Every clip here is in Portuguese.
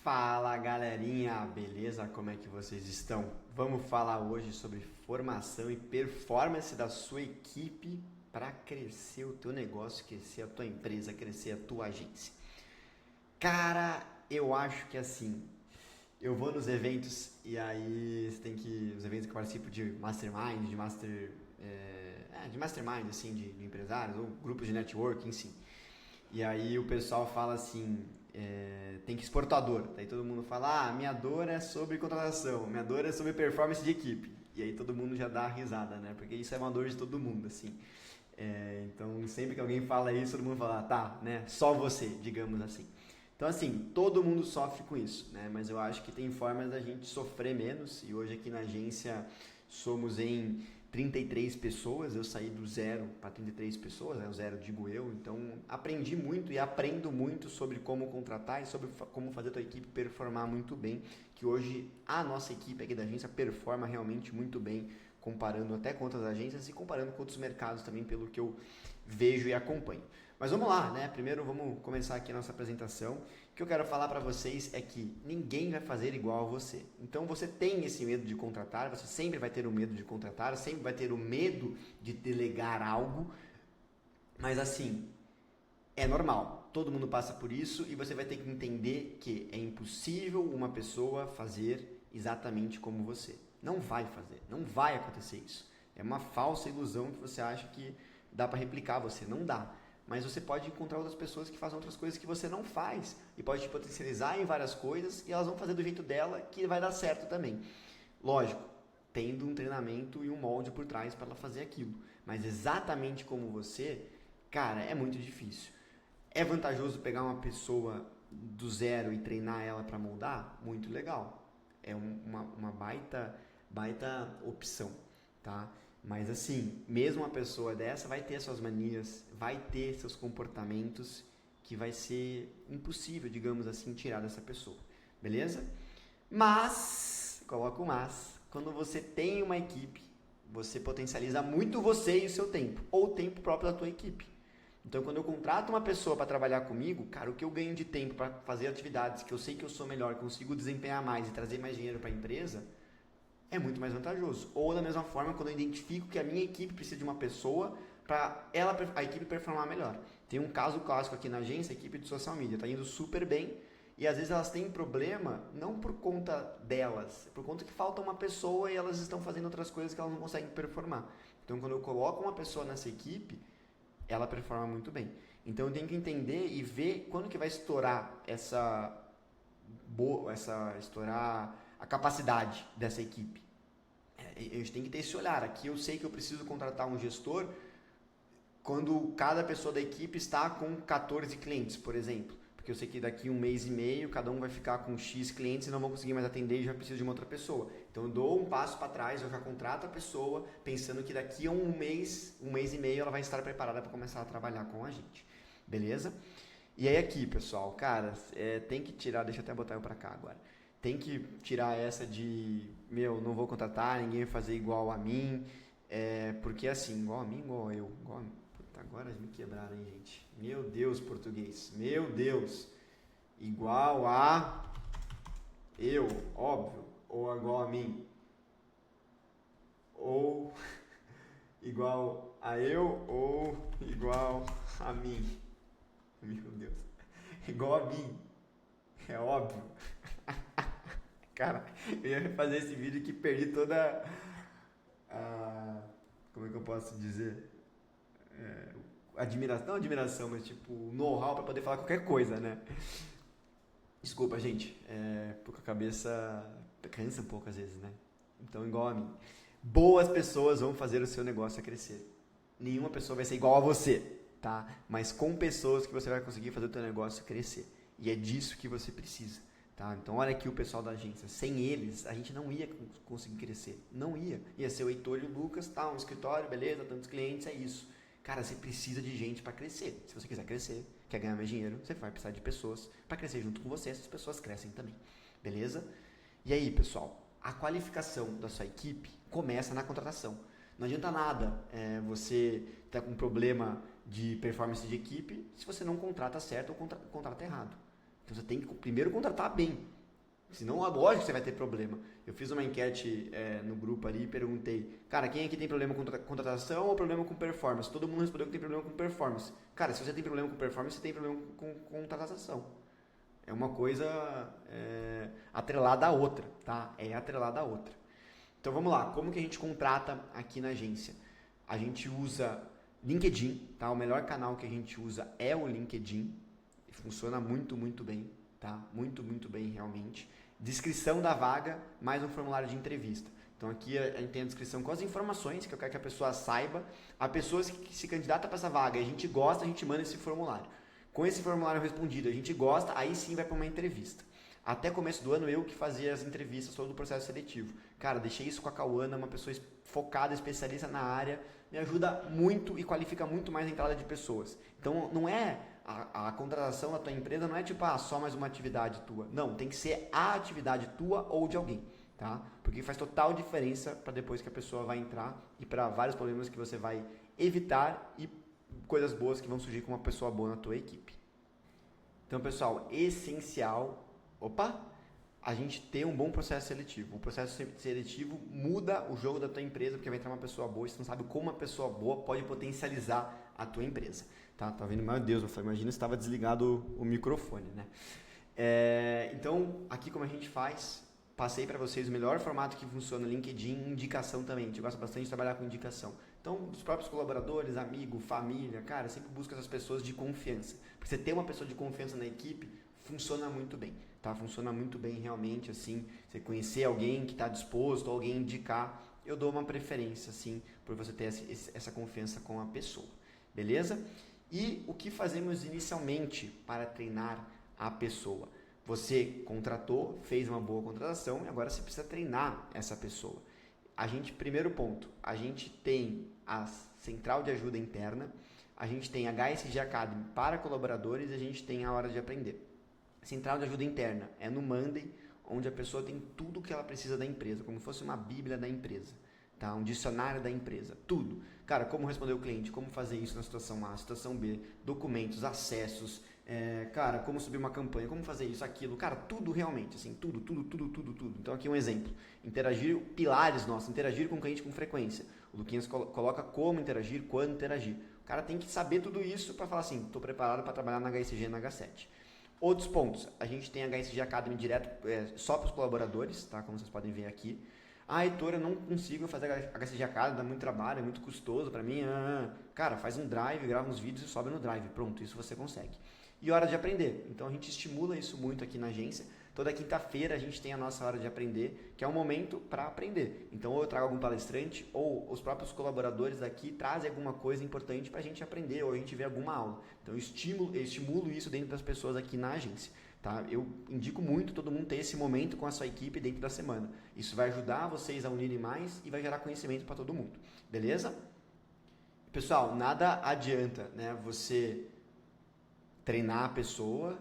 Fala galerinha, beleza? Como é que vocês estão? Vamos falar hoje sobre formação e performance da sua equipe para crescer o teu negócio, crescer a tua empresa, crescer a tua agência. Cara, eu acho que assim, eu vou nos eventos e aí você tem que, os eventos que eu participo de mastermind, de mastermind assim, de empresários ou grupos de networking, sim. E aí o pessoal fala assim, tem que expor tua dor. Daí todo mundo fala, minha dor é sobre contratação, minha dor é sobre performance de equipe. E aí todo mundo já dá a risada, né? Porque isso é uma dor de todo mundo, assim. Então sempre que alguém fala isso, todo mundo fala, tá, né? Só você, digamos assim. Então assim, todo mundo sofre com isso, né? Mas eu acho que tem formas da gente sofrer menos. E hoje aqui na agência somos em 33 pessoas, eu saí do zero para 33 pessoas, né? O zero digo eu, então aprendi muito e aprendo muito sobre como contratar e sobre como fazer a tua equipe performar muito bem, que hoje a nossa equipe aqui da agência performa realmente muito bem, comparando até com outras agências e comparando com outros mercados também, pelo que eu vejo e acompanho. Mas vamos lá, né? Primeiro vamos começar aqui a nossa apresentação. O que eu quero falar para vocês é que ninguém vai fazer igual a você. Então você tem esse medo de contratar, você sempre vai ter o medo de contratar, sempre vai ter o medo de delegar algo, mas assim, é normal. Todo mundo passa por isso e você vai ter que entender que é impossível uma pessoa fazer exatamente como você. Não vai fazer, não vai acontecer isso. É uma falsa ilusão que você acha que dá para replicar você, não dá. Mas você pode encontrar outras pessoas que fazem outras coisas que você não faz e pode te potencializar em várias coisas e elas vão fazer do jeito dela que vai dar certo também. Lógico, tendo um treinamento e um molde por trás para ela fazer aquilo. Mas exatamente como você, cara, é muito difícil. É vantajoso pegar uma pessoa do zero e treinar ela para moldar? Muito legal. É uma baita opção, tá? Mas assim, mesmo uma pessoa dessa vai ter suas manias, vai ter seus comportamentos que vai ser impossível, digamos assim, tirar dessa pessoa, beleza? Mas, coloca o mas, quando você tem uma equipe, você potencializa muito você e o seu tempo, ou o tempo próprio da tua equipe. Então, quando eu contrato uma pessoa para trabalhar comigo, cara, o que eu ganho de tempo para fazer atividades que eu sei que eu sou melhor, consigo desempenhar mais e trazer mais dinheiro para a empresa, é muito mais vantajoso. Ou da mesma forma, quando eu identifico que a minha equipe precisa de uma pessoa para a equipe performar melhor. Tem um caso clássico aqui na agência, a equipe de social media, está indo super bem e às vezes elas têm problema não por conta delas, por conta que falta uma pessoa e elas estão fazendo outras coisas que elas não conseguem performar. Então, quando eu coloco uma pessoa nessa equipe, ela performa muito bem. Então, eu tenho que entender e ver quando que vai estourar estourar a capacidade dessa equipe. A gente tem que ter esse olhar. Aqui eu sei que eu preciso contratar um gestor quando cada pessoa da equipe está com 14 clientes, por exemplo. Porque eu sei que daqui 1 mês e meio, cada um vai ficar com X clientes e não vão conseguir mais atender e já preciso de uma outra pessoa. Então eu dou um passo para trás, eu já contrato a pessoa pensando que daqui a 1 mês e meio, ela vai estar preparada para começar a trabalhar com a gente. Beleza? E aí aqui, pessoal, cara, tem que tirar, deixa eu até botar eu para cá agora. Tem que tirar essa de, não vou contratar, ninguém vai fazer igual a mim, porque assim, igual a mim, igual a eu, igual a mim. Puta, agora me quebraram, hein, gente? Meu Deus, português, meu Deus. Igual a eu, óbvio, ou igual a mim. Ou igual a eu, ou igual a mim. Meu Deus. Igual a mim. É óbvio. Cara, eu ia fazer esse vídeo que perdi toda a... Como é que eu posso dizer? Admiração, não admiração, mas tipo, know-how pra poder falar qualquer coisa, né? Desculpa, gente. Porque a cabeça cansa um pouco às vezes, né? Então, igual a mim. Boas pessoas vão fazer o seu negócio a crescer. Nenhuma pessoa vai ser igual a você, tá? Mas com pessoas que você vai conseguir fazer o seu negócio crescer. E é disso que você precisa. Tá? Então olha aqui o pessoal da agência, sem eles a gente não ia conseguir crescer, não ia ser o Heitor e o Lucas, tá, um escritório, beleza, tantos clientes, é isso. Cara, você precisa de gente para crescer. Se você quiser crescer, quer ganhar mais dinheiro, você vai precisar de pessoas para crescer junto com você, essas pessoas crescem também, beleza? E aí, pessoal, a qualificação da sua equipe começa na contratação. Não adianta nada você estar com um problema de performance de equipe se você não contrata certo ou contrata errado. Então você tem que primeiro contratar bem. Senão, lógico que você vai ter problema. Eu fiz uma enquete no grupo ali e perguntei, cara, quem aqui tem problema com contratação ou problema com performance? Todo mundo respondeu que tem problema com performance. Cara, se você tem problema com performance, você tem problema com contratação. É uma coisa atrelada à outra, tá? É atrelada à outra. Então vamos lá, como que a gente contrata aqui na agência? A gente usa LinkedIn, tá? O melhor canal que a gente usa é o LinkedIn. Funciona muito, muito bem, tá? Muito, muito bem realmente. Descrição da vaga, mais um formulário de entrevista. Então aqui a gente tem a descrição com as informações que eu quero que a pessoa saiba. A pessoa que se candidata para essa vaga, a gente gosta, a gente manda esse formulário. Com esse formulário respondido, a gente gosta, aí sim vai para uma entrevista. Até começo do ano eu que fazia as entrevistas, todo o processo seletivo. Cara, deixei isso com a Cauana, uma pessoa focada, especialista na área, me ajuda muito e qualifica muito mais a entrada de pessoas. Então não é a contratação da tua empresa, não é tipo só mais uma atividade tua. Não, tem que ser a atividade tua ou de alguém, tá? Porque faz total diferença para depois que a pessoa vai entrar e para vários problemas que você vai evitar e coisas boas que vão surgir com uma pessoa boa na tua equipe. Então, pessoal, essencial, a gente ter um bom processo seletivo. O processo seletivo muda o jogo da tua empresa, porque vai entrar uma pessoa boa e você não sabe como uma pessoa boa pode potencializar a tua empresa. Tá vendo? Meu Deus, eu falei, imagina se estava desligado o microfone, né? Então, aqui como a gente faz, passei para vocês o melhor formato que funciona no LinkedIn, indicação também. A gente gosta bastante de trabalhar com indicação. Então, dos próprios colaboradores, amigo, família, cara, sempre busca essas pessoas de confiança. Porque você ter uma pessoa de confiança na equipe funciona muito bem, tá? Funciona muito bem realmente, assim, você conhecer alguém que está disposto, alguém indicar, eu dou uma preferência, assim, por você ter essa confiança com a pessoa, beleza? E o que fazemos inicialmente para treinar a pessoa? Você contratou, fez uma boa contratação e agora você precisa treinar essa pessoa. Primeiro ponto, a gente tem a central de ajuda interna, a gente tem a HSG Academy para colaboradores e a gente tem a hora de aprender. Central de ajuda interna é no Monday, onde a pessoa tem tudo o que ela precisa da empresa, como se fosse uma bíblia da empresa, tá? Um dicionário da empresa, tudo. Cara, como responder o cliente, como fazer isso na situação A, situação B, documentos, acessos, cara, como subir uma campanha, como fazer isso, aquilo, cara, tudo realmente, assim, tudo. Então aqui um exemplo, pilares nossos, interagir com o cliente com frequência. O Luquinhas coloca como interagir, quando interagir. O cara tem que saber tudo isso para falar assim, estou preparado para trabalhar na HSG e na H7. Outros pontos, a gente tem a HSG Academy direto só para os colaboradores, tá? Como vocês podem ver aqui. Heitor, eu não consigo fazer a HSG Academy, dá muito trabalho, é muito custoso para mim. Cara, faz um drive, grava uns vídeos e sobe no drive, pronto, isso você consegue. E hora de aprender, então a gente estimula isso muito aqui na agência. Toda quinta-feira a gente tem a nossa hora de aprender, que é um momento para aprender. Então ou eu trago algum palestrante ou os próprios colaboradores aqui trazem alguma coisa importante para a gente aprender ou a gente ver alguma aula. Então eu estimulo isso dentro das pessoas aqui na agência. Tá? Eu indico muito todo mundo ter esse momento com a sua equipe dentro da semana. Isso vai ajudar vocês a unirem mais e vai gerar conhecimento para todo mundo. Beleza? Pessoal, nada adianta, né, você treinar a pessoa...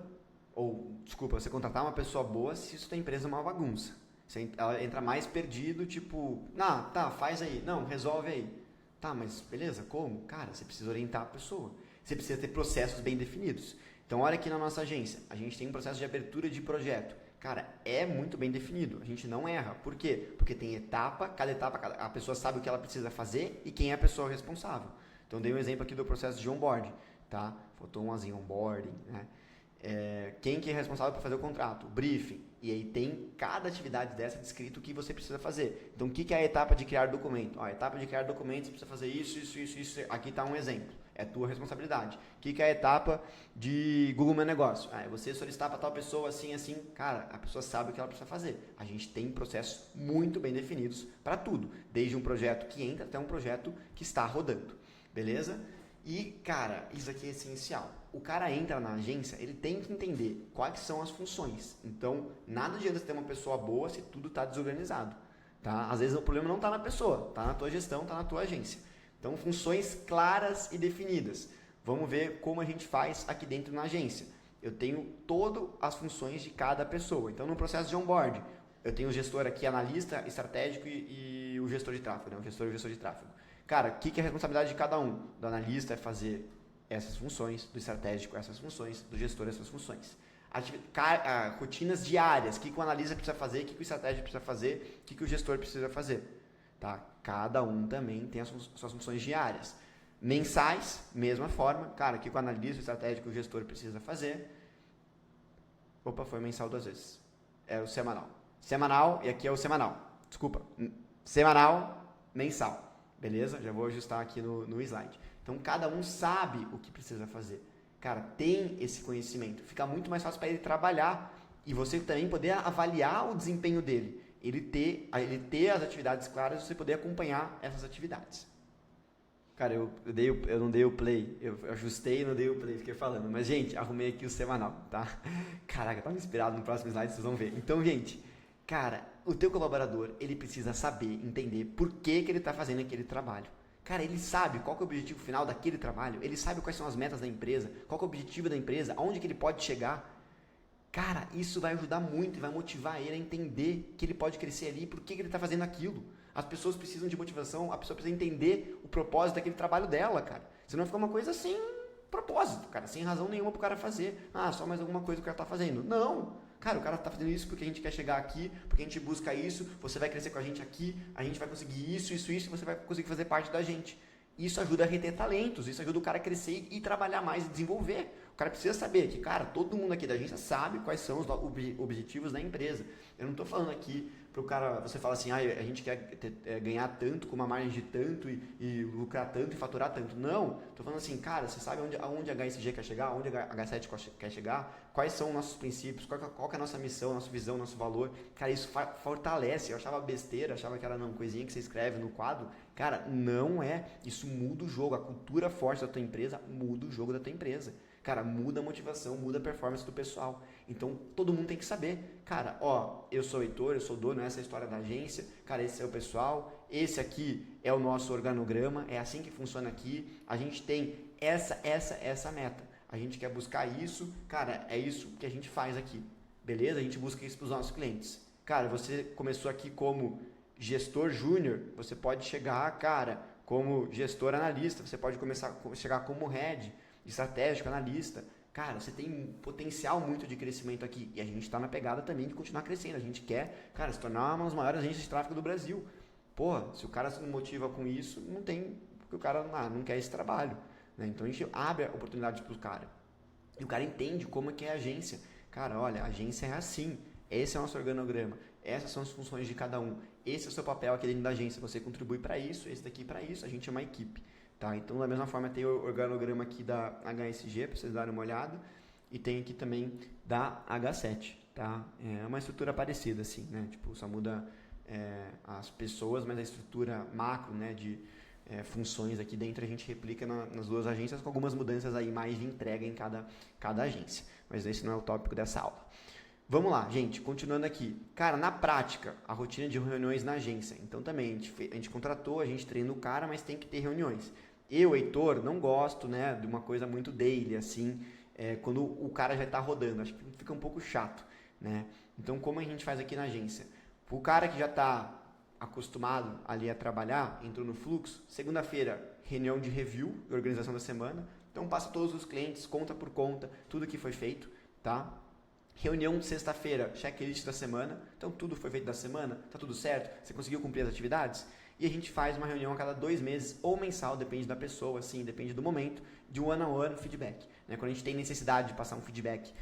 você contratar uma pessoa boa se isso da empresa é uma bagunça. Ela entra mais perdido, tipo, faz aí, não, resolve aí. Tá, mas beleza, como? Cara, você precisa orientar a pessoa. Você precisa ter processos bem definidos. Então, olha aqui na nossa agência, a gente tem um processo de abertura de projeto. Cara, é muito bem definido, a gente não erra. Por quê? Porque tem cada etapa, a pessoa sabe o que ela precisa fazer e quem é a pessoa responsável. Então, dei um exemplo aqui do processo de onboarding, tá? Faltou um azinho, onboarding, né? Quem que é responsável por fazer o contrato, o briefing, e aí tem cada atividade dessa descrito o que você precisa fazer. Então, o que é a etapa de criar documento? A etapa de criar documento, você precisa fazer isso, aqui está um exemplo, é tua responsabilidade. O que é a etapa de Google Meu Negócio? Você solicitar para tal pessoa assim, cara, a pessoa sabe o que ela precisa fazer. A gente tem processos muito bem definidos para tudo, desde um projeto que entra até um projeto que está rodando, beleza? E, cara, isso aqui é essencial. O cara entra na agência, ele tem que entender quais são as funções. Então, nada adianta você ter uma pessoa boa se tudo está desorganizado. Tá? Às vezes o problema não está na pessoa, está na tua gestão, está na tua agência. Então, funções claras e definidas. Vamos ver como a gente faz aqui dentro na agência. Eu tenho todas as funções de cada pessoa. Então, no processo de onboard, eu tenho o gestor aqui, analista, estratégico e o gestor de tráfego, né? O gestor e o gestor de tráfego. Cara, o que é a responsabilidade de cada um? Do analista é fazer essas funções, do estratégico essas funções, do gestor essas funções. Rotinas diárias, o que o analista precisa fazer, o que o estratégia precisa fazer, o que o gestor precisa fazer. Tá? Cada um também tem as suas funções diárias. Mensais, mesma forma. Cara, o que o analista, o estratégico, o gestor precisa fazer. Opa, foi mensal 2 vezes. É o semanal. Semanal, e aqui é o semanal. Desculpa. Semanal, mensal. Beleza? Já vou ajustar aqui no slide. Então, cada um sabe o que precisa fazer. Cara, tem esse conhecimento. Fica muito mais fácil para ele trabalhar e você também poder avaliar o desempenho dele. Ele ter as atividades claras e você poder acompanhar essas atividades. Cara, eu não dei o play. Eu ajustei e não dei o play, fiquei falando. Mas, gente, arrumei aqui o semanal, tá? Caraca, eu tava inspirado no próximo slide, vocês vão ver. Então, gente, cara, o teu colaborador, ele precisa saber, entender por que ele tá fazendo aquele trabalho. Cara, ele sabe qual que é o objetivo final daquele trabalho, ele sabe quais são as metas da empresa, qual que é o objetivo da empresa, aonde que ele pode chegar. Cara, isso vai ajudar muito e vai motivar ele a entender que ele pode crescer ali e por que ele está fazendo aquilo. As pessoas precisam de motivação, a pessoa precisa entender o propósito daquele trabalho dela, cara. Senão fica uma coisa sem propósito, cara, sem razão nenhuma pro cara fazer. Ah, só mais alguma coisa que o cara tá fazendo. Não! Cara, o cara tá fazendo isso porque a gente quer chegar aqui, porque a gente busca isso, você vai crescer com a gente aqui, a gente vai conseguir isso, e você vai conseguir fazer parte da gente. Isso ajuda a reter talentos, isso ajuda o cara a crescer e trabalhar mais e desenvolver. O cara precisa saber que, cara, todo mundo aqui da agência sabe quais são os objetivos da empresa. Eu não estou falando aqui para o cara, você fala assim, a gente quer ganhar tanto com uma margem de tanto e lucrar tanto e faturar tanto. Não, estou falando assim, cara, você sabe aonde a HSG quer chegar, aonde a H7 quer chegar, quais são os nossos princípios, qual que é a nossa missão, nossa visão, nosso valor. Cara, isso fortalece. Eu achava besteira, achava que era não, coisinha que você escreve no quadro. Cara, não é. Isso muda o jogo. A cultura forte da tua empresa muda o jogo da tua empresa. Cara, muda a motivação, muda a performance do pessoal. Então, todo mundo tem que saber. Cara, eu sou o Heitor, eu sou o dono, essa é a história da agência. Cara, esse é o pessoal. Esse aqui é o nosso organograma. É assim que funciona aqui. A gente tem essa meta. A gente quer buscar isso. Cara, é isso que a gente faz aqui. Beleza? A gente busca isso para os nossos clientes. Cara, você começou aqui como gestor júnior. Você pode chegar, cara, como gestor analista. Você pode chegar como head estratégico, analista. Cara, você tem um potencial muito de crescimento aqui. E a gente está na pegada também de continuar crescendo. A gente quer, cara, se tornar uma das maiores agências de tráfego do Brasil. Porra, se o cara se motiva com isso, não tem, porque o cara não quer esse trabalho. Né? Então a gente abre a oportunidade para o cara. E o cara entende como é que é a agência. Cara, olha, a agência é assim. Esse é o nosso organograma. Essas são as funções de cada um. Esse é o seu papel aqui dentro da agência. Você contribui para isso, esse daqui para isso. A gente é uma equipe. Tá? Então, da mesma forma, tem o organograma aqui da HSG, para vocês darem uma olhada, e tem aqui também da H7. Tá? É uma estrutura parecida, assim, né? Tipo, só muda as pessoas, mas a estrutura macro, né, de funções aqui dentro a gente replica nas duas agências, com algumas mudanças aí mais de entrega em cada agência. Mas esse não é o tópico dessa aula. Vamos lá, gente, continuando aqui. Cara, na prática, a rotina de reuniões na agência. Então, também, a gente contratou, a gente treina o cara, mas tem que ter reuniões. Eu, Heitor, não gosto, né, de uma coisa muito daily, assim, quando o cara já está rodando. Acho que fica um pouco chato, né? Então, como a gente faz aqui na agência? O cara que já está acostumado ali a trabalhar, entrou no fluxo, segunda-feira, reunião de review e organização da semana. Então, passa todos os clientes, conta por conta, tudo que foi feito, tá? Reunião de sexta-feira, checklist da semana. Então, tudo foi feito da semana, tá tudo certo? Você conseguiu cumprir as atividades? E a gente faz uma reunião a cada 2 meses ou mensal, depende da pessoa, assim, depende do momento, de one-on-one feedback. Né? Quando a gente tem necessidade de passar um feedback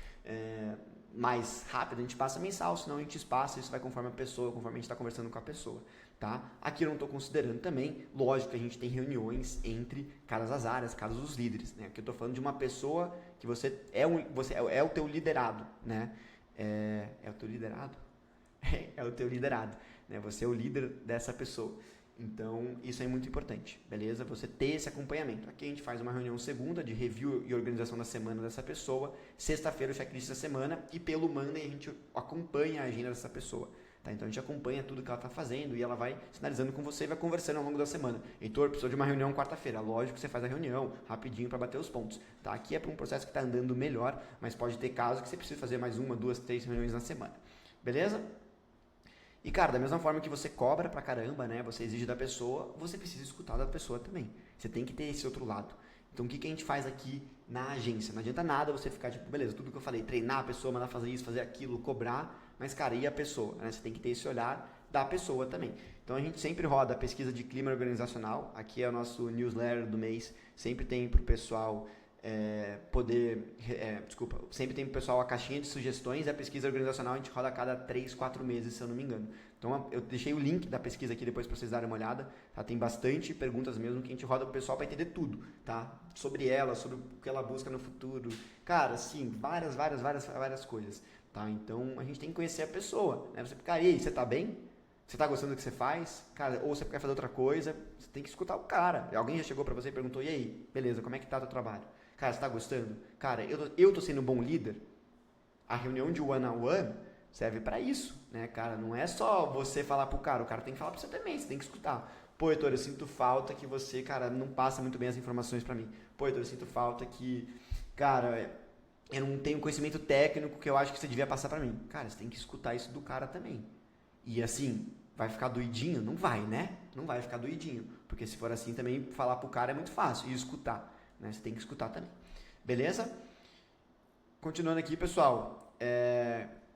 mais rápido, a gente passa mensal, senão a gente espaça, isso vai conforme a pessoa, conforme a gente está conversando com a pessoa. Tá? Aqui eu não estou considerando também, lógico que a gente tem reuniões entre caras das áreas, caras dos líderes. Né? Aqui eu estou falando de uma pessoa que você é o teu liderado. Né? É o teu liderado? É o teu liderado. Né? Você é o líder dessa pessoa. Então, isso é muito importante, beleza? Você ter esse acompanhamento. Aqui a gente faz uma reunião segunda de review e organização da semana dessa pessoa. Sexta-feira o checklist da semana e pelo Monday a gente acompanha a agenda dessa pessoa. Tá? Então a gente acompanha tudo que ela está fazendo e ela vai sinalizando com você e vai conversando ao longo da semana. Heitor, precisou de uma reunião quarta-feira. Lógico que você faz a reunião rapidinho para bater os pontos. Tá? Aqui é para um processo que está andando melhor, mas pode ter casos que você precisa fazer mais 1, 2, 3 reuniões na semana. Beleza? E, cara, da mesma forma que você cobra pra caramba, né? Você exige da pessoa, você precisa escutar da pessoa também. Você tem que ter esse outro lado. Então, o que a gente faz aqui na agência? Não adianta nada você ficar tipo, beleza, tudo que eu falei, treinar a pessoa, mandar fazer isso, fazer aquilo, cobrar, mas, cara, e a pessoa? Né? Você tem que ter esse olhar da pessoa também. Então, a gente sempre roda a pesquisa de clima organizacional. Aqui é o nosso newsletter do mês. Sempre tem para o pessoal sempre tem para o pessoal a caixinha de sugestões. A pesquisa organizacional a gente roda a cada 3, 4 meses, se eu não me engano. Então, eu deixei o link da pesquisa aqui depois para vocês darem uma olhada. Tá? Tem bastante perguntas mesmo que a gente roda para o pessoal para entender tudo. Tá? Sobre ela, sobre o que ela busca no futuro. Cara, sim, várias coisas. Tá? Então, a gente tem que conhecer a pessoa. Né? Você ficar, e aí, você tá bem? Você tá gostando do que você faz? Cara, ou você quer fazer outra coisa? Você tem que escutar o cara. Alguém já chegou para você e perguntou, e aí, beleza, como é que tá o teu trabalho? Cara, você tá gostando? Cara, eu tô sendo um bom líder? A reunião de one-on-one serve para isso, né, cara? Não é só você falar pro cara, o cara tem que falar pra você também, você tem que escutar. Pô, Heitor, eu sinto falta que você, cara, não passa muito bem as informações para mim. Pô, Heitor, eu sinto falta que, cara, eu não tenho conhecimento técnico que eu acho que você devia passar para mim. Cara, você tem que escutar isso do cara também. E assim, vai ficar doidinho? Não vai, né? Não vai ficar doidinho. Porque se for assim também, falar pro cara é muito fácil. E escutar, né? Você tem que escutar também. Beleza? Continuando aqui, pessoal.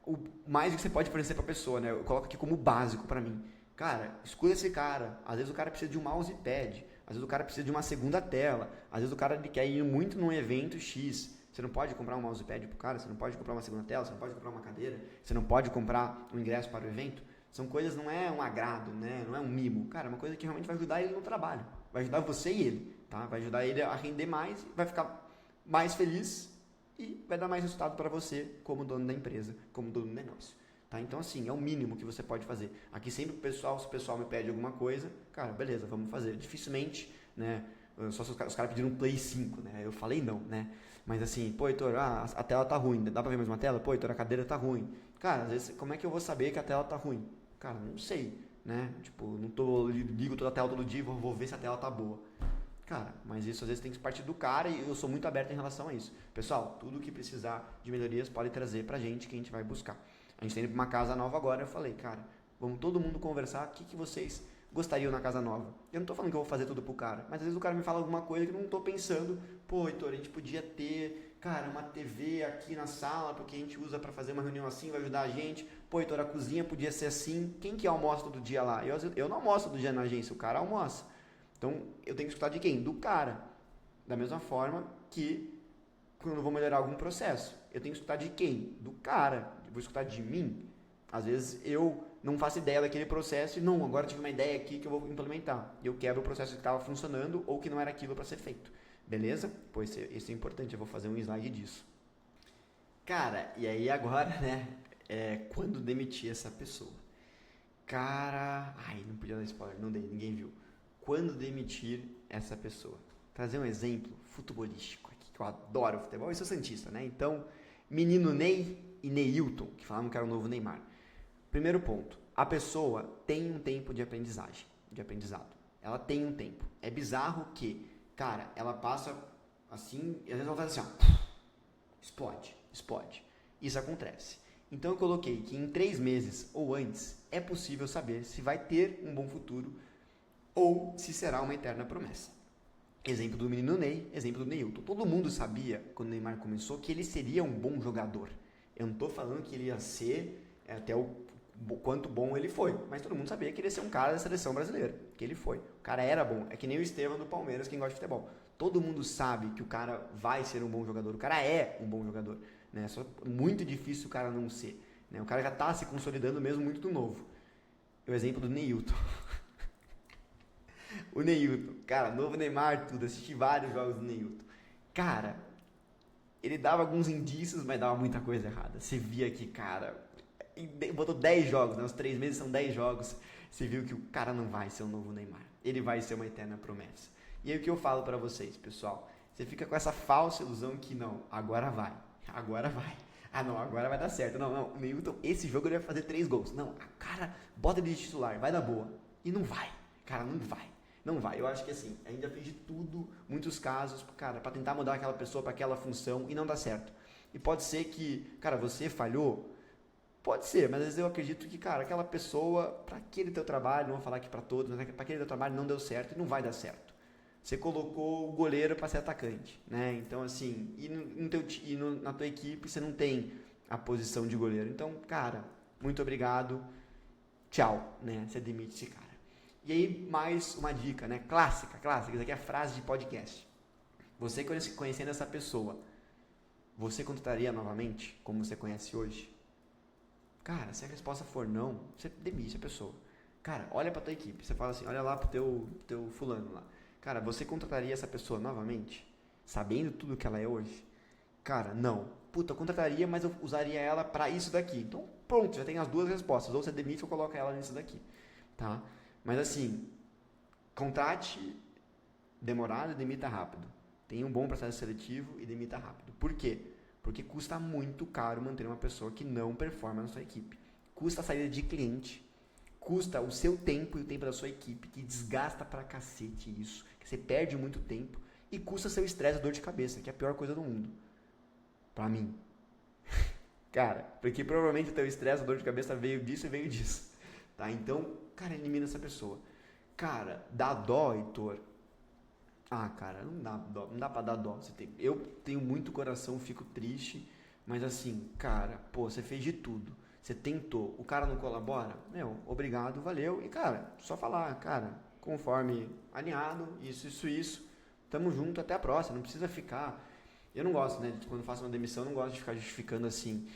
O mais que você pode fornecer pra pessoa, né? Eu coloco aqui como básico pra mim. Cara, escuta esse cara. Às vezes o cara precisa de um mousepad. Às vezes o cara precisa de uma segunda tela. Às vezes o cara ele quer ir muito num evento X. Você não pode comprar um mousepad pro cara. Você não pode comprar uma segunda tela. Você não pode comprar uma cadeira. Você não pode comprar um ingresso para o evento. São coisas, não é um agrado, né? Não é um mimo. Cara, é uma coisa que realmente vai ajudar ele no trabalho. Vai ajudar você e ele, tá? Vai ajudar ele a render mais, vai ficar mais feliz e vai dar mais resultado para você como dono da empresa, como dono do negócio. Tá? Então, assim, é o mínimo que você pode fazer. Aqui sempre se o pessoal me pede alguma coisa, cara, beleza, vamos fazer. Dificilmente, né? Só se os caras pediram um Play 5, né? Eu falei não, né? Mas assim, pô, Heitor, a tela tá ruim. Dá pra ver mais uma tela? Pô, Heitor, a cadeira tá ruim. Cara, às vezes, como é que eu vou saber que a tela tá ruim? Cara, não sei, né? Tipo, ligo toda a tela todo dia e vou ver se a tela tá boa. Cara, mas isso às vezes tem que partir do cara e eu sou muito aberto em relação a isso. Pessoal, tudo que precisar de melhorias pode trazer pra gente que a gente vai buscar. A gente tá indo pra uma casa nova agora, eu falei, cara, vamos todo mundo conversar, o que vocês gostariam na casa nova? Eu não tô falando que eu vou fazer tudo pro cara, mas às vezes o cara me fala alguma coisa que eu não tô pensando, pô, Heitor, a gente podia ter, cara, uma TV aqui na sala, porque a gente usa pra fazer uma reunião assim, vai ajudar a gente. Pô, Heitor, a cozinha podia ser assim. Quem que almoça todo dia lá? Eu não almoço todo dia na agência, o cara almoça. Então, eu tenho que escutar de quem? Do cara. Da mesma forma que quando eu vou melhorar algum processo, eu tenho que escutar de quem? Do cara. Eu vou escutar de mim. Às vezes eu não faço ideia daquele processo e não, agora eu tive uma ideia aqui que eu vou implementar. E eu quebro o processo que estava funcionando ou que não era aquilo para ser feito. Beleza? Pois isso é importante, eu vou fazer um slide disso. Cara, e aí agora, né? Quando demitir essa pessoa? Cara, não podia dar spoiler, não dei, ninguém viu. Quando demitir essa pessoa? Trazer um exemplo futebolístico aqui, que eu adoro futebol, eu sou santista, né? Então, menino Ney e Neilton, que falavam que era o novo Neymar. Primeiro ponto, a pessoa tem um tempo de aprendizado. Ela tem um tempo. É bizarro que, cara, ela passa assim, e às vezes ela faz assim, ó, explode. Isso acontece. Então eu coloquei que em 3 meses ou antes é possível saber se vai ter um bom futuro ou se será uma eterna promessa. Exemplo do menino Ney, exemplo do Neilton. Todo mundo sabia, quando o Neymar começou, que ele seria um bom jogador. Eu não estou falando que ele ia ser até o quanto bom ele foi, mas todo mundo sabia que ele ia ser um cara da seleção brasileira, que ele foi. O cara era bom, é que nem o Estevão do Palmeiras, quem gosta de futebol. Todo mundo sabe que o cara vai ser um bom jogador, o cara é um bom jogador. Né? É só muito difícil o cara não ser. Né? O cara já está se consolidando mesmo muito do novo. O exemplo do Neilton. O Neilton, cara, novo Neymar, tudo, assisti vários jogos do Neilton. Cara, ele dava alguns indícios, mas dava muita coisa errada. Você via que, cara, botou 10 jogos, né? Os 3 meses são 10 jogos. Você viu que o cara não vai ser um novo Neymar. Ele vai ser uma eterna promessa. E aí o que eu falo pra vocês, pessoal? Você fica com essa falsa ilusão que não, agora vai. Ah, não, agora vai dar certo. Não, o Neilton, esse jogo ele vai fazer 3 gols. Não, cara, bota ele de titular, vai dar boa. E não vai. Cara, não vai. Não vai. Eu acho que assim, a gente já fez de tudo, muitos casos, cara, pra tentar mudar aquela pessoa pra aquela função e não dá certo. E pode ser que, cara, você falhou. Pode ser, mas às vezes eu acredito que, cara, aquela pessoa, pra aquele teu trabalho, não vou falar aqui pra todos, mas pra aquele teu trabalho não deu certo e não vai dar certo. Você colocou o goleiro para ser atacante, né? Então, assim, na tua equipe você não tem a posição de goleiro. Então, cara, muito obrigado, tchau, né? Você demite esse cara. E aí, mais uma dica, né? Clássica, isso aqui é frase de podcast. Você conhecendo essa pessoa, você contrataria novamente, como você conhece hoje? Cara, se a resposta for não, você demite a pessoa. Cara, olha pra tua equipe, você fala assim, olha lá pro teu fulano lá. Cara, você contrataria essa pessoa novamente? Sabendo tudo que ela é hoje? Cara, não. Puta, eu contrataria, mas eu usaria ela pra isso daqui. Então, pronto, já tem as duas respostas. Ou você demite ou coloca ela nisso daqui. Tá? Mas assim, contrate demorado e demita rápido. Tenha um bom processo seletivo e demita rápido. Por quê? Porque custa muito caro manter uma pessoa que não performa na sua equipe. Custa a saída de cliente. Custa o seu tempo e o tempo da sua equipe, que desgasta pra cacete isso, que você perde muito tempo, e custa seu estresse e dor de cabeça, que é a pior coisa do mundo. Pra mim. Cara, porque provavelmente o teu estresse, a dor de cabeça veio disso e veio disso. Tá? Então, cara, elimina essa pessoa. Cara, dá dó, Heitor. Ah, cara, não dá pra dar dó. Eu tenho muito coração, fico triste, mas assim, cara, pô, você fez de tudo. Você tentou, o cara não colabora? Meu, obrigado, valeu. E, cara, só falar, cara, conforme alinhado, isso. Tamo junto, até a próxima. Não precisa ficar... Eu não gosto, né? Quando faço uma demissão, eu não gosto de ficar justificando assim.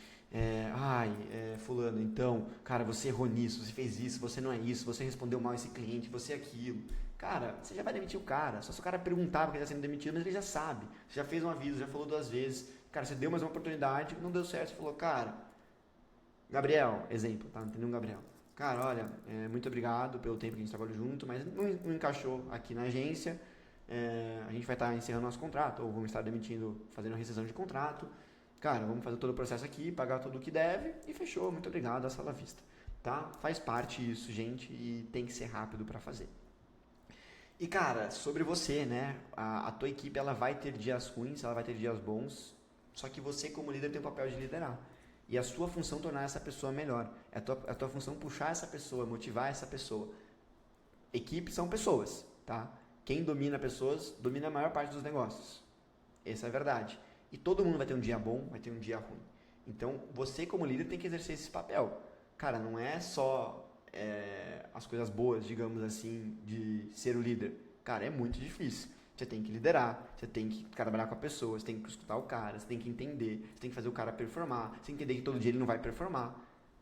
Fulano, então, cara, você errou nisso, você fez isso, você não é isso, você respondeu mal esse cliente, você é aquilo. Cara, você já vai demitir o cara. Só se o cara perguntar porque ele está sendo demitido, mas ele já sabe. Você já fez um aviso, já falou 2 vezes. Cara, você deu mais uma oportunidade, não deu certo, você falou, cara... Gabriel, exemplo, tá? Não tem nenhum Gabriel. Cara, olha, muito obrigado pelo tempo que a gente trabalhou junto, mas não encaixou aqui na agência. A gente vai estar encerrando nosso contrato, ou vamos estar demitindo, fazendo a rescisão de contrato. Cara, vamos fazer todo o processo aqui, pagar tudo o que deve e fechou. Muito obrigado, hasta la vista. Tá? Faz parte isso, gente, e tem que ser rápido para fazer. E, cara, sobre você, né? A tua equipe, ela vai ter dias ruins, ela vai ter dias bons, só que você, como líder, tem o papel de liderar. E a sua função é tornar essa pessoa melhor. É a tua função puxar essa pessoa, motivar essa pessoa. Equipes são pessoas, tá? Quem domina pessoas, domina a maior parte dos negócios. Essa é a verdade. E todo mundo vai ter um dia bom, vai ter um dia ruim. Então, você como líder tem que exercer esse papel. Cara, não é só as coisas boas, digamos assim, de ser o líder. Cara, é muito difícil. Você tem que liderar, você tem que trabalhar com a pessoa, você tem que escutar o cara, você tem que entender, você tem que fazer o cara performar, você tem que entender que todo dia ele não vai performar.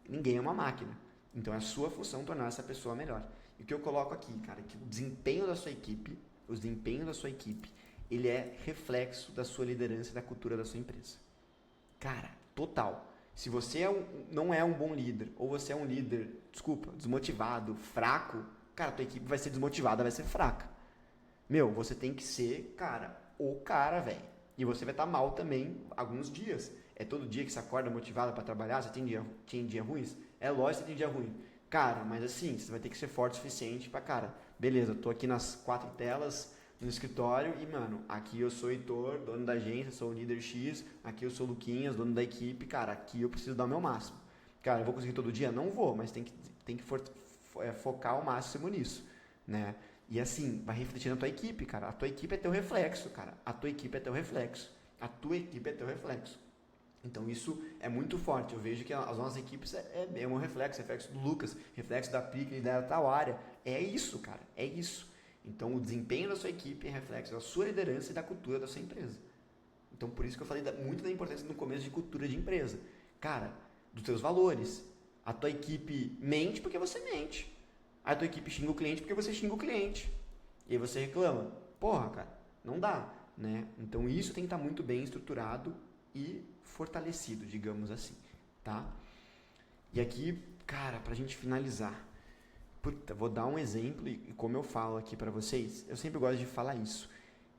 Ninguém é uma máquina. Então é a sua função tornar essa pessoa melhor. E o que eu coloco aqui, cara, é que o desempenho da sua equipe, ele é reflexo da sua liderança e da cultura da sua empresa. Cara, total. Se você não é um bom líder, ou você é um líder, desmotivado, fraco, cara, a tua equipe vai ser desmotivada, vai ser fraca. Meu, você tem que ser, cara, o cara, velho. E você vai estar mal também alguns dias. É todo dia que você acorda motivado para trabalhar? Você tem dia ruins? É lógico que você tem dia ruim. Cara, mas assim, você vai ter que ser forte o suficiente para, cara, beleza, eu tô aqui nas 4 telas no escritório e, mano, aqui eu sou o Heitor, dono da agência, sou o líder X, aqui eu sou o Luquinhas, dono da equipe, cara, aqui eu preciso dar o meu máximo. Cara, eu vou conseguir todo dia? Não vou, mas tem que focar ao máximo nisso, né? E assim, vai refletir na tua equipe, cara. A tua equipe é teu reflexo, cara. A tua equipe é teu reflexo. Então isso é muito forte. Eu vejo que as nossas equipes é um reflexo do Lucas, reflexo da Pri, que lidera tal área. É isso, cara. É isso. Então o desempenho da sua equipe é reflexo da sua liderança e da cultura da sua empresa. Então por isso que eu falei muito da importância no começo de cultura de empresa. Cara, dos teus valores. A tua equipe mente porque você mente. A tua equipe xinga o cliente porque você xinga o cliente. E aí você reclama. Porra, cara, não dá, né? Então isso tem que estar muito bem estruturado e fortalecido, digamos assim, tá? E aqui, cara, pra gente finalizar. Puta, vou dar um exemplo e como eu falo aqui pra vocês, eu sempre gosto de falar isso.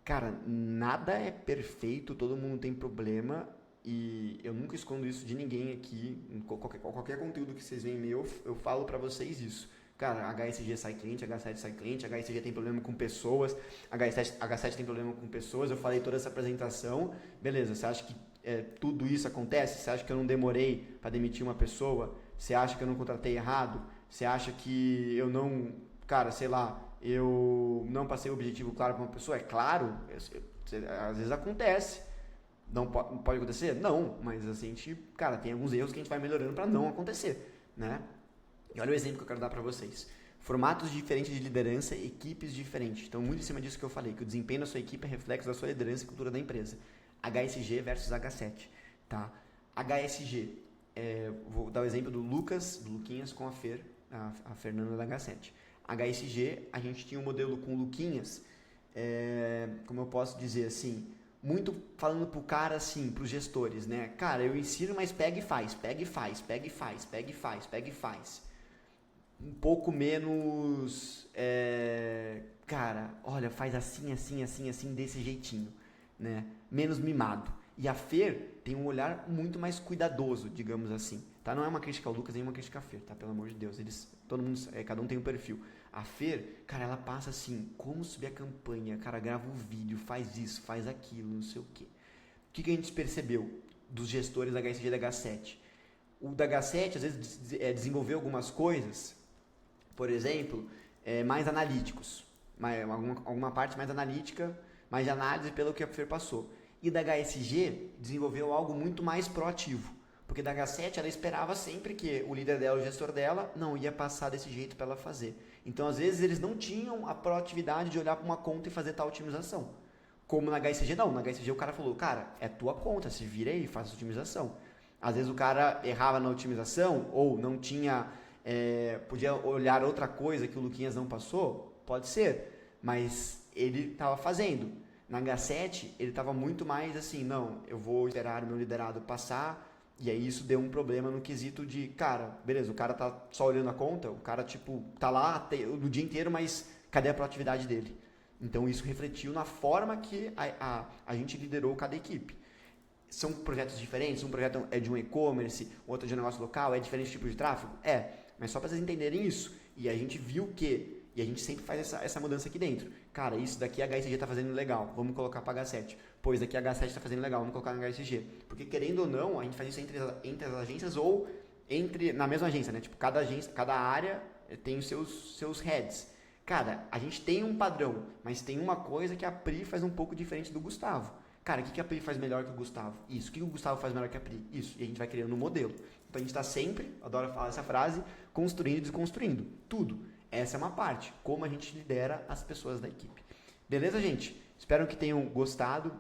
Cara, nada é perfeito, todo mundo tem problema e eu nunca escondo isso de ninguém aqui. Em qualquer conteúdo que vocês veem meu, eu falo pra vocês isso. Cara, HSG sai cliente, H7 sai cliente, HSG tem problema com pessoas, H7 tem problema com pessoas, eu falei toda essa apresentação, beleza, você acha que tudo isso acontece? Você acha que eu não demorei para demitir uma pessoa? Você acha que eu não contratei errado? Você acha que eu não, cara, sei lá, eu não passei o objetivo claro para uma pessoa, é claro, às vezes acontece. Não pode acontecer? Não, mas assim, a gente, cara, tem alguns erros que a gente vai melhorando para não acontecer, né? E olha o exemplo que eu quero dar para vocês. Formatos diferentes de liderança, equipes diferentes. Então, muito em cima disso que eu falei, que o desempenho da sua equipe é reflexo da sua liderança e cultura da empresa. HSG versus H7, tá? HSG, vou dar o exemplo do Luquinhas com a Fernanda da H7. HSG, a gente tinha um modelo com o Luquinhas, como eu posso dizer assim, muito falando pro cara assim, pros gestores, né? Cara, eu ensino, mas pega e faz, pega e faz, pega e faz, pega e faz, pega e faz. Um pouco menos, cara, olha, faz assim, assim, assim, assim, desse jeitinho, né? Menos mimado. E a Fer tem um olhar muito mais cuidadoso, digamos assim, tá? Não é uma crítica ao Lucas, nem uma crítica à Fer, tá? Pelo amor de Deus, todo mundo, cada um tem um perfil. A Fer, cara, ela passa assim, como subir a campanha, cara, grava um vídeo, faz isso, faz aquilo, não sei o quê. O que a gente percebeu dos gestores da HSG e da H7? O da H7, às vezes, desenvolveu algumas coisas, por exemplo, mais analíticos, alguma parte mais analítica, mais de análise pelo que a Fer passou. E da HSG desenvolveu algo muito mais proativo, porque da H7 ela esperava sempre que o líder dela, o gestor dela, não ia passar desse jeito para ela fazer. Então, às vezes, eles não tinham a proatividade de olhar para uma conta e fazer tal otimização. Como na HSG, não. Na HSG o cara falou, cara, é tua conta, se vira aí e faz a otimização. Às vezes o cara errava na otimização ou não tinha, podia olhar outra coisa que o Luquinhas não passou, pode ser, mas ele estava fazendo. Na H7, ele estava muito mais assim, não, eu vou esperar o meu liderado passar. E aí isso deu um problema no quesito de, cara, beleza, o cara tá só olhando a conta, o cara, tipo, tá lá o dia inteiro, mas cadê a proatividade dele? Então isso refletiu na forma que a gente liderou cada equipe. São projetos diferentes, um projeto é de um e-commerce, outro é de um negócio local, é diferente tipo de tráfego? Mas só para vocês entenderem isso. E a gente viu que, e a gente sempre faz essa mudança aqui dentro. Cara, isso daqui a HSG tá fazendo legal, vamos colocar para H7. Pois daqui a H7 está fazendo legal, vamos colocar no HSG. Porque querendo ou não, a gente faz isso entre as agências ou na mesma agência, né? Tipo, cada agência, cada área tem os seus heads. Cara, a gente tem um padrão, mas tem uma coisa que a Pri faz um pouco diferente do Gustavo. Cara, o que a Pri faz melhor que o Gustavo? Isso. O que o Gustavo faz melhor que a Pri? Isso. E a gente vai criando um modelo. Então a gente está sempre, adoro falar essa frase, construindo e desconstruindo. Tudo. Essa é uma parte. Como a gente lidera as pessoas da equipe. Beleza, gente? Espero que tenham gostado.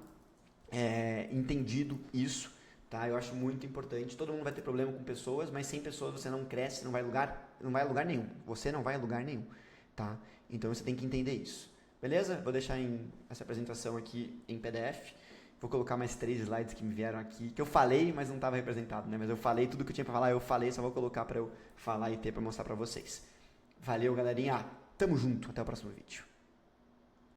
Entendido isso, tá? Eu acho muito importante. Todo mundo vai ter problema com pessoas, mas sem pessoas você não cresce, não vai a lugar nenhum. Você não vai a lugar nenhum, tá? Então você tem que entender isso. Beleza? Vou deixar essa apresentação aqui em PDF. Vou colocar mais 3 slides que me vieram aqui, que eu falei, mas não estava representado, né? Mas eu falei tudo que eu tinha para falar, eu falei, só vou colocar para eu falar e ter para mostrar para vocês. Valeu, galerinha. Tamo junto. Até o próximo vídeo.